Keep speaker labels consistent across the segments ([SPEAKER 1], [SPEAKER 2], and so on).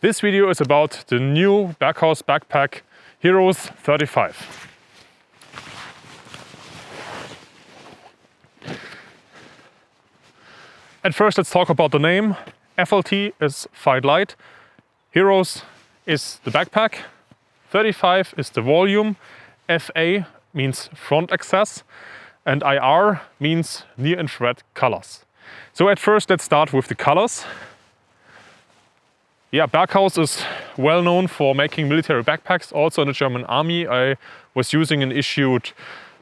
[SPEAKER 1] This video is about the new Berghaus backpack Heroes 35. At first, let's talk about the name. FLT is Fight Light, Heroes is the backpack, 35 is the volume, FA means front access, and IR means near-infrared colors. So at first, let's start with the colors. Yeah, Berghaus is well known for making military backpacks. Also in the German army, I was using an issued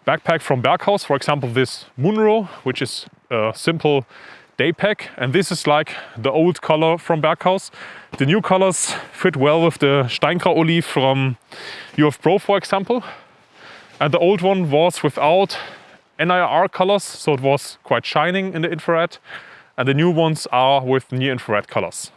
[SPEAKER 1] backpack from Berghaus. For example, this Munro, which is a simple Daypack. And this is like the old color from Berghaus. The new colors fit well with the Steingrau Olive from UF Pro, for example. And the old one was without NIR colors, so it was quite shining in the infrared. And the new ones are with near-infrared colors.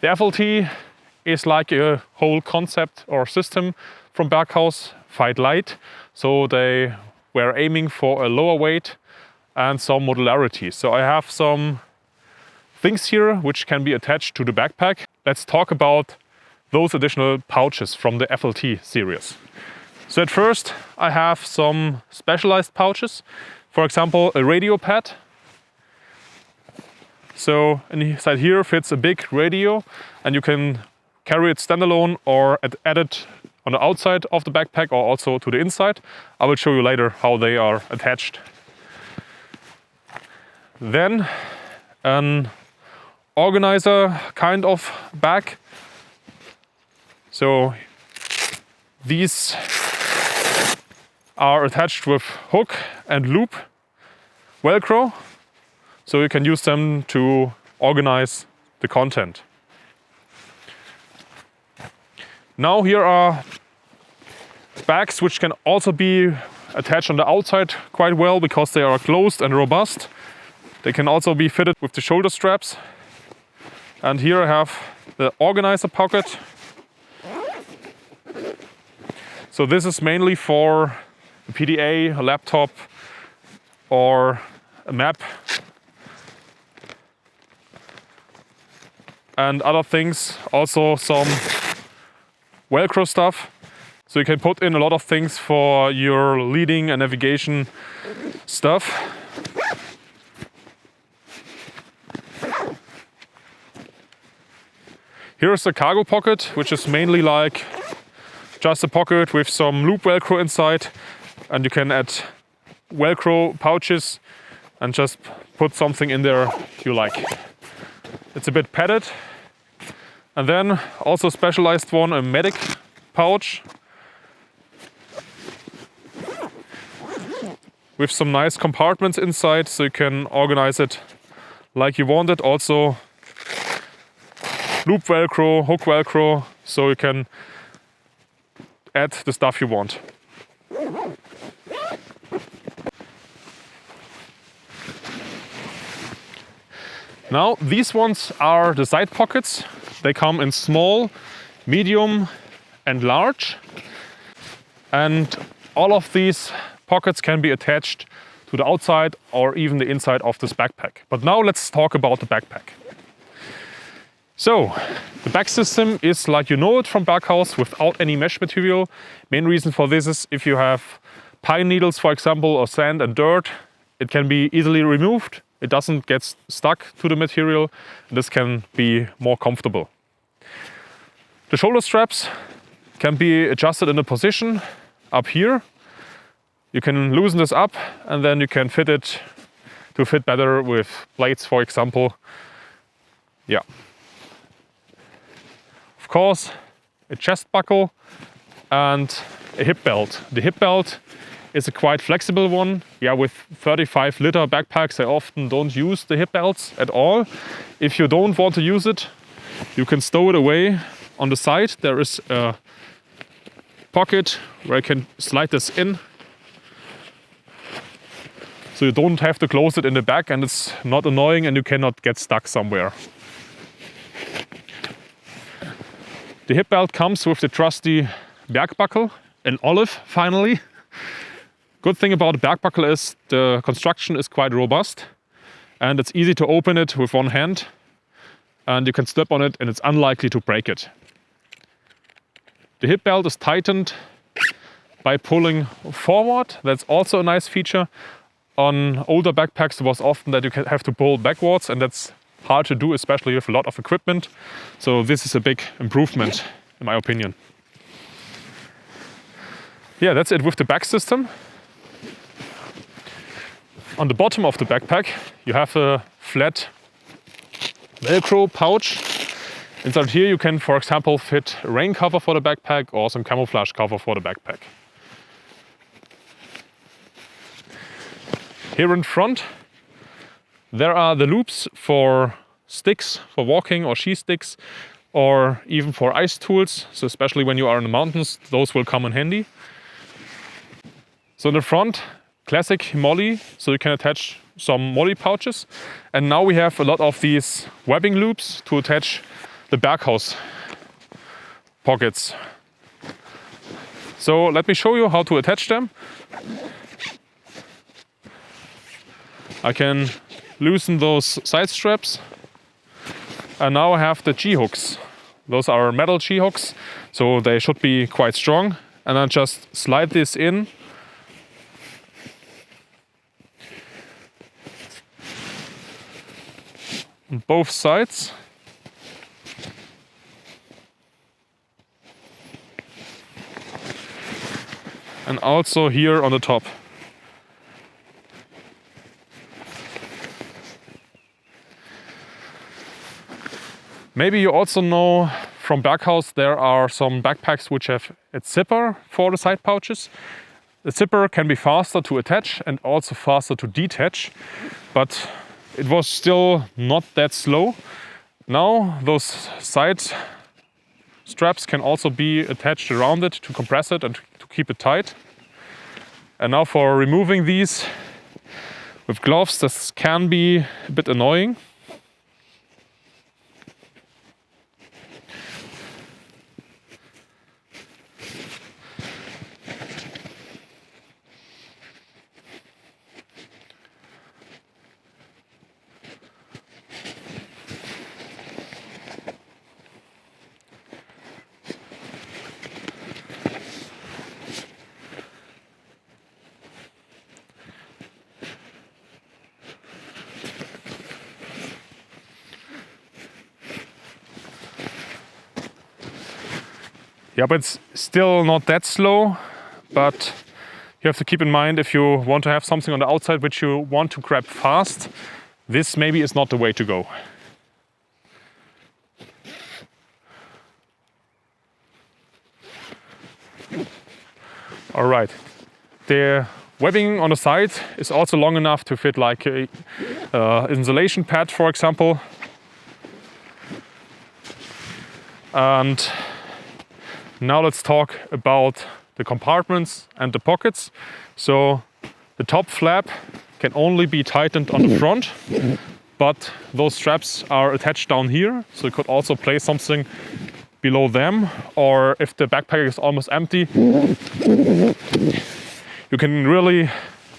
[SPEAKER 1] The FLT is like a whole concept or system from Berghaus, Fight Light. So they were aiming for a lower weight and some modularity. So I have some things here which can be attached to the backpack. Let's talk about those additional pouches from the FLT series. So at first I have some specialized pouches. For example, a radio pad. So inside here fits a big radio and you can carry it standalone or add it on the outside of the backpack or also to the inside. I will show you later how they are attached. Then an organizer kind of bag. So these are attached with hook and loop Velcro. So you can use them to organize the content. Now here are bags which can also be attached on the outside quite well because they are closed and robust. They can also be fitted with the shoulder straps. And here I have the organizer pocket. So this is mainly for a PDA, a laptop or a map. And other things, also some Velcro stuff. So you can put in a lot of things for your leading and navigation stuff. Here's the cargo pocket, which is mainly like just a pocket with some loop Velcro inside. And you can add Velcro pouches and just put something in there you like. It's a bit padded. And then also specialized one, a medic pouch. With some nice compartments inside, so you can organize it like you want it. Also loop Velcro, hook Velcro, so you can add the stuff you want. Now these ones are the side pockets. They come in small, medium and large. And all of these pockets can be attached to the outside or even the inside of this backpack. But now let's talk about the backpack. So the back system is like you know it from Berghaus, without any mesh material. Main reason for this is if you have pine needles, for example, or sand and dirt, it can be easily removed. It doesn't get stuck to the material. This can be more comfortable. The shoulder straps can be adjusted in a position up here. You can loosen this up and then you can fit it to fit better with plates, for example. Yeah. Of course, a chest buckle and a hip belt. The hip belt is a quite flexible one. Yeah, with 35-liter backpacks, I often don't use the hip belts at all. If you don't want to use it, you can stow it away on the side. There is a pocket where you can slide this in. So you don't have to close it in the back and it's not annoying and you cannot get stuck somewhere. The hip belt comes with the trusty Berg buckle, an olive finally. Good thing about the Berg buckle is the construction is quite robust and it's easy to open it with one hand. and you can step on it and it's unlikely to break it. The hip belt is tightened by pulling forward. That's also a nice feature. On older backpacks it was often that you have to pull backwards, and that's hard to do, especially with a lot of equipment. So this is a big improvement in my opinion. Yeah, that's it with the back system. On the bottom of the backpack you have a flat Velcro pouch. Inside here you can, for example, fit a rain cover for the backpack or some camouflage cover for the backpack. Here in front there are the loops for sticks, for walking, or ski sticks, or even for ice tools. So especially when you are in the mountains, those will come in handy. So in the front, classic Molle, so you can attach some Molle pouches. And now we have a lot of these webbing loops to attach the Berghaus pockets. So let me show you how to attach them. I can loosen those side straps, and now I have the G-hooks. Those are metal G-hooks, so they should be quite strong. And I just slide this in. On both sides. And also here on the top. Maybe you also know from Berghaus there are some backpacks which have a zipper for the side pouches. The zipper can be faster to attach and also faster to detach, but it was still not that slow. Now those side straps can also be attached around it to compress it and to keep it tight. And now for removing these with gloves, this can be a bit annoying. Yeah, but it's still not that slow, but you have to keep in mind, if you want to have something on the outside which you want to grab fast, this maybe is not the way to go. All right, the webbing on the side is also long enough to fit like a insulation pad, for example. And now let's talk about the compartments and the pockets. So the top flap can only be tightened on the front, but those straps are attached down here. So you could also place something below them, or if the backpack is almost empty, you can really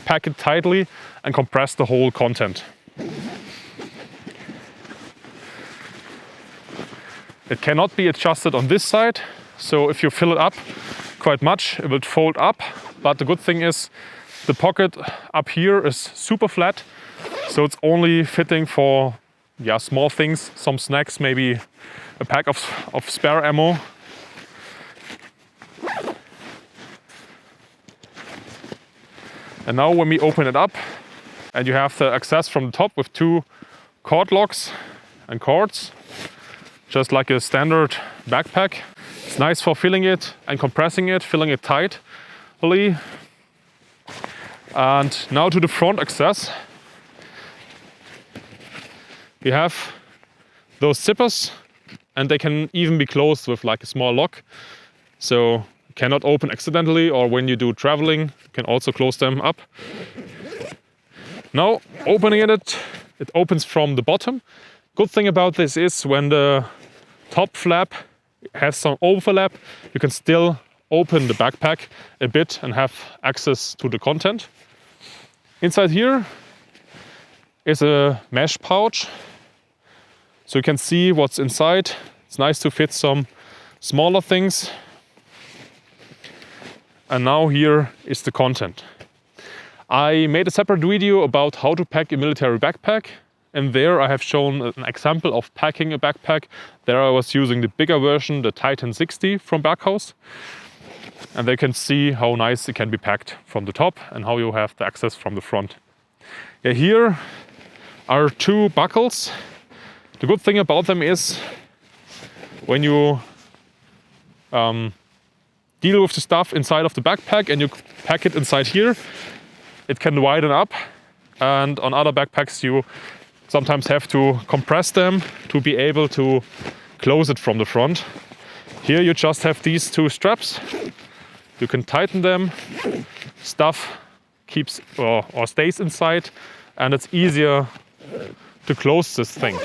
[SPEAKER 1] pack it tightly and compress the whole content. It cannot be adjusted on this side. So if you fill it up quite much, it will fold up. But the good thing is the pocket up here is super flat. So it's only fitting for small things, some snacks, maybe a pack of spare ammo. And now when we open it up, and you have the access from the top with two cord locks and cords, just like a standard backpack. It's nice for filling it and compressing it, filling it tightly. And now to the front access. We have those zippers, and they can even be closed with like a small lock. So you cannot open accidentally, or when you do traveling, you can also close them up. Now opening it opens from the bottom. Good thing about this is when the top flap has some overlap, you can still open the backpack a bit and have access to the content. Inside here is a mesh pouch. So you can see what's inside. It's nice to fit some smaller things. And now here is the content. I made a separate video about how to pack a military backpack. And there I have shown an example of packing a backpack. There I was using the bigger version, the Titan 60 from Berghaus. And they can see how nice it can be packed from the top and how you have the access from the front. Yeah, here are two buckles. The good thing about them is when you deal with the stuff inside of the backpack and you pack it inside here, it can widen up. And on other backpacks you sometimes have to compress them to be able to close it from the front. Here you just have these two straps. You can tighten them, stuff keeps or stays inside, and it's easier to close this thing.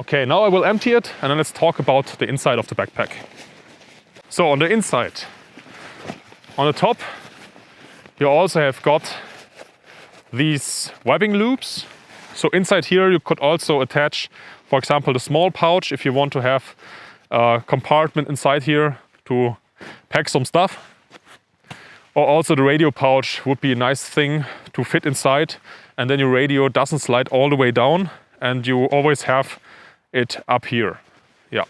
[SPEAKER 1] Okay, now I will empty it and then let's talk about the inside of the backpack. So on the inside, on the top, you also have got these webbing loops. So inside here you could also attach, for example, the small pouch if you want to have a compartment inside here to pack some stuff. Or also the radio pouch would be a nice thing to fit inside, and then your radio doesn't slide all the way down and you always have it up here. Yeah.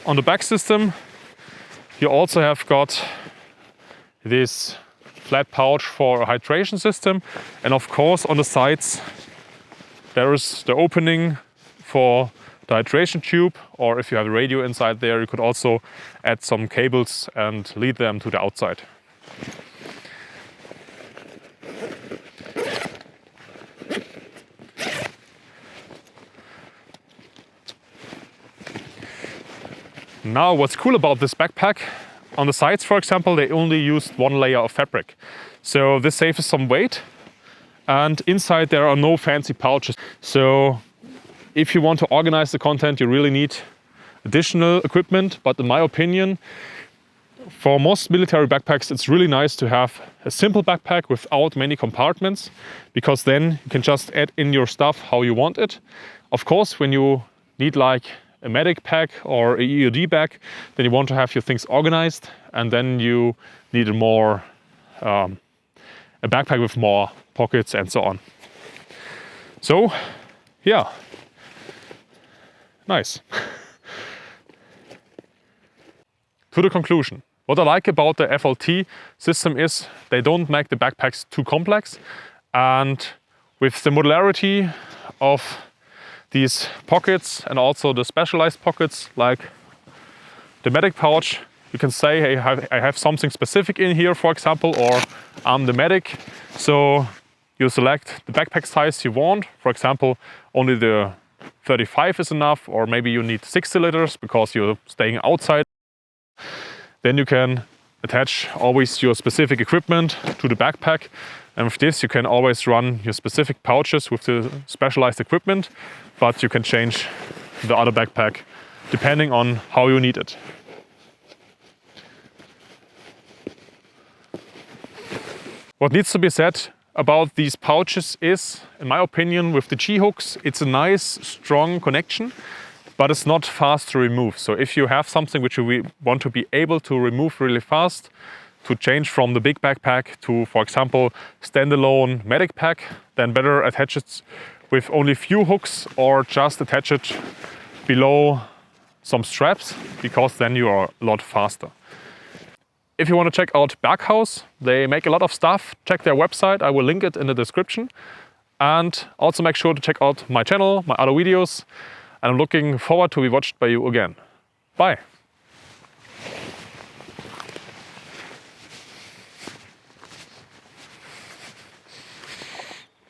[SPEAKER 1] On the back system you also have got this flat pouch for a hydration system, and of course on the sides there is the opening for the hydration tube, or if you have a radio inside there you could also add some cables and lead them to the outside. Now what's cool about this backpack, on the sides for example they only used one layer of fabric, so this saves some weight, and inside there are no fancy pouches. So if you want to organize the content you really need additional equipment, but in my opinion for most military backpacks it's really nice to have a simple backpack without many compartments, because then you can just add in your stuff how you want it. Of course when you need like a medic pack or a EOD bag, then you want to have your things organized, and then you need a backpack with more pockets and so on. So yeah, nice. To the conclusion, what I like about the FLT system is they don't make the backpacks too complex, and with the modularity of these pockets and also the specialized pockets like the medic pouch, you can say, hey, I have something specific in here, for example, or I'm the medic. So you select the backpack size you want. For example, only the 35 is enough, or maybe you need 60 liters because you're staying outside. Then you can attach always your specific equipment to the backpack. And with this you can always run your specific pouches with the specialized equipment, but you can change the other backpack depending on how you need it. What needs to be said about these pouches is, in my opinion, with the G-hooks, it's a nice, strong connection, but it's not fast to remove. So if you have something which you want to be able to remove really fast, to change from the big backpack to, for example, standalone medic pack, then better attach it with only few hooks or just attach it below some straps, because then you are a lot faster. If you want to check out Berghaus, they make a lot of stuff. Check their website, I will link it in the description. And also make sure to check out my channel, my other videos. And I'm looking forward to be watched by you again. Bye!